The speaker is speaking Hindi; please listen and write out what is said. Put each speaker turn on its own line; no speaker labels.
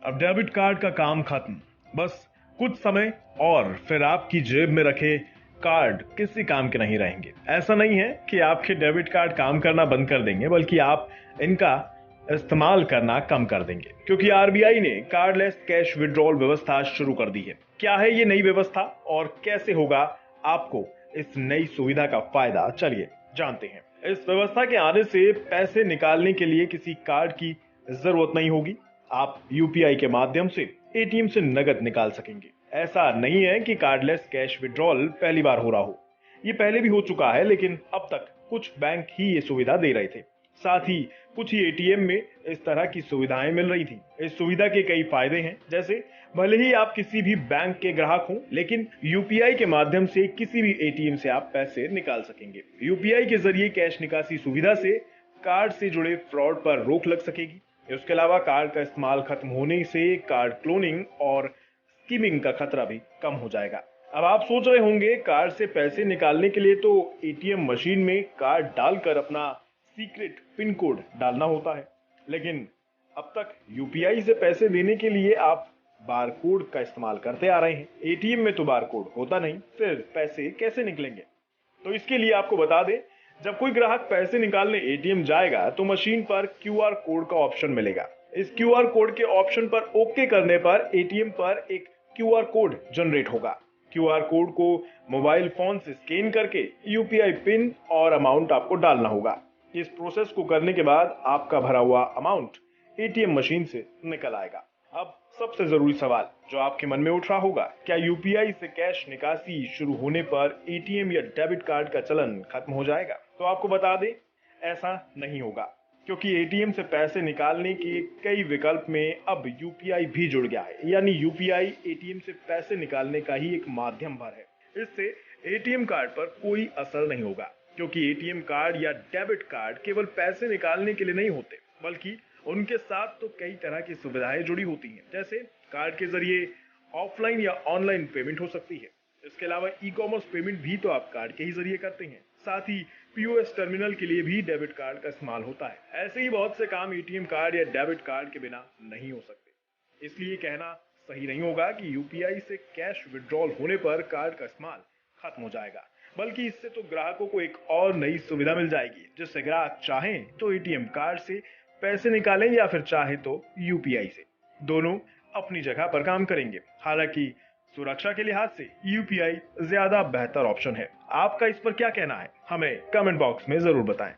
अब डेबिट कार्ड का काम खत्म। बस कुछ समय और फिर आपकी जेब में रखे कार्ड किसी काम के नहीं रहेंगे। ऐसा नहीं है कि आपके डेबिट कार्ड काम करना बंद कर देंगे, बल्कि आप इनका इस्तेमाल करना कम कर देंगे, क्योंकि आरबीआई ने कार्डलेस कैश विड्रॉल व्यवस्था शुरू कर दी है। क्या है ये नई व्यवस्था और कैसे होगा आपको इस नई सुविधा का फायदा, चलिए जानते हैं। इस व्यवस्था के आने से पैसे निकालने के लिए किसी कार्ड की जरूरत नहीं होगी। आप यूपीआई के माध्यम से एटीएम से नकद निकाल सकेंगे। ऐसा नहीं है कि कार्डलेस कैश विड्रॉल पहली बार हो रहा हो। ये पहले भी हो चुका है, लेकिन अब तक कुछ बैंक ही ये सुविधा दे रहे थे। साथ ही कुछ ही एटीएम में इस तरह की सुविधाएं मिल रही थी। इस सुविधा के कई फायदे हैं, जैसे भले ही आप किसी भी बैंक के ग्राहक हों, लेकिन यूपीआई के माध्यम से किसी भी एटीएम से आप पैसे निकाल सकेंगे। यूपीआई के जरिए कैश निकासी सुविधा से कार्ड से जुड़े फ्रॉड पर रोक लग सकेगी। इसके अलावा कार्ड का इस्तेमाल खत्म होने से कार्ड क्लोनिंग और स्कीमिंग का खतरा भी कम हो जाएगा। अब आप सोच रहे होंगे, कार्ड से पैसे निकालने के लिए तो एटीएम मशीन में कार्ड डालकर अपना सीक्रेट पिन कोड डालना होता है, लेकिन अब तक यूपीआई से पैसे देने के लिए आप बार कोड का इस्तेमाल करते आ रहे हैं। एटीएम में तो बार कोड होता नहीं, फिर पैसे कैसे निकलेंगे? तो इसके लिए आपको बता दें, जब कोई ग्राहक पैसे निकालने एटीएम जाएगा तो मशीन पर क्यूआर कोड का ऑप्शन मिलेगा। इस क्यूआर कोड के ऑप्शन पर ओके करने पर एटीएम पर एक क्यूआर कोड जनरेट होगा। क्यूआर कोड को मोबाइल फोन से स्कैन करके यूपीआई पिन और अमाउंट आपको डालना होगा। इस प्रोसेस को करने के बाद आपका भरा हुआ अमाउंट एटीएम मशीन से निकल आएगा। अब सबसे जरूरी सवाल जो आपके मन में उठ रहा होगा, क्या यूपीआई से कैश निकासी शुरू होने पर एटीएम या डेबिट कार्ड का चलन खत्म हो जाएगा? तो आपको बता दें, ऐसा नहीं होगा, क्योंकि एटीएम से पैसे निकालने के कई विकल्प में अब यूपीआई भी जुड़ गया है। यानी यूपीआई एटीएम से पैसे निकालने का ही एक माध्यम भर है। इससे एटीएम कार्ड पर कोई असर नहीं होगा, क्योंकि एटीएम कार्ड या डेबिट कार्ड केवल पैसे निकालने के लिए नहीं होते, बल्कि उनके साथ तो कई तरह की सुविधाएं जुड़ी होती हैं। जैसे कार्ड के जरिए ऑफलाइन या ऑनलाइन पेमेंट हो सकती है। इसके अलावा ई कॉमर्स पेमेंट भी तो आप कार्ड के ही जरिए करते हैं। साथ ही पीओएस टर्मिनल के लिए भी डेबिट कार्ड का इस्तेमाल होता है। ऐसे ही बहुत से काम एटीएम कार्ड या डेबिट कार्ड के बिना नहीं हो सकते। इसलिए कहना सही नहीं होगा कि यूपीआई से कैश विड्रॉल होने पर कार्ड का इस्तेमाल खत्म हो जाएगा, बल्कि इससे तो ग्राहकों को एक और नई सुविधा मिल जाएगी, जिससे ग्राहक चाहें तो एटीएम कार्ड से पैसे निकालें या फिर चाहे तो यूपीआई से। दोनों अपनी जगह पर काम करेंगे। हालांकि सुरक्षा के लिहाज से यूपीआई ज्यादा बेहतर ऑप्शन है। आपका इस पर क्या कहना है? हमें कमेंट बॉक्स में जरूर बताएं।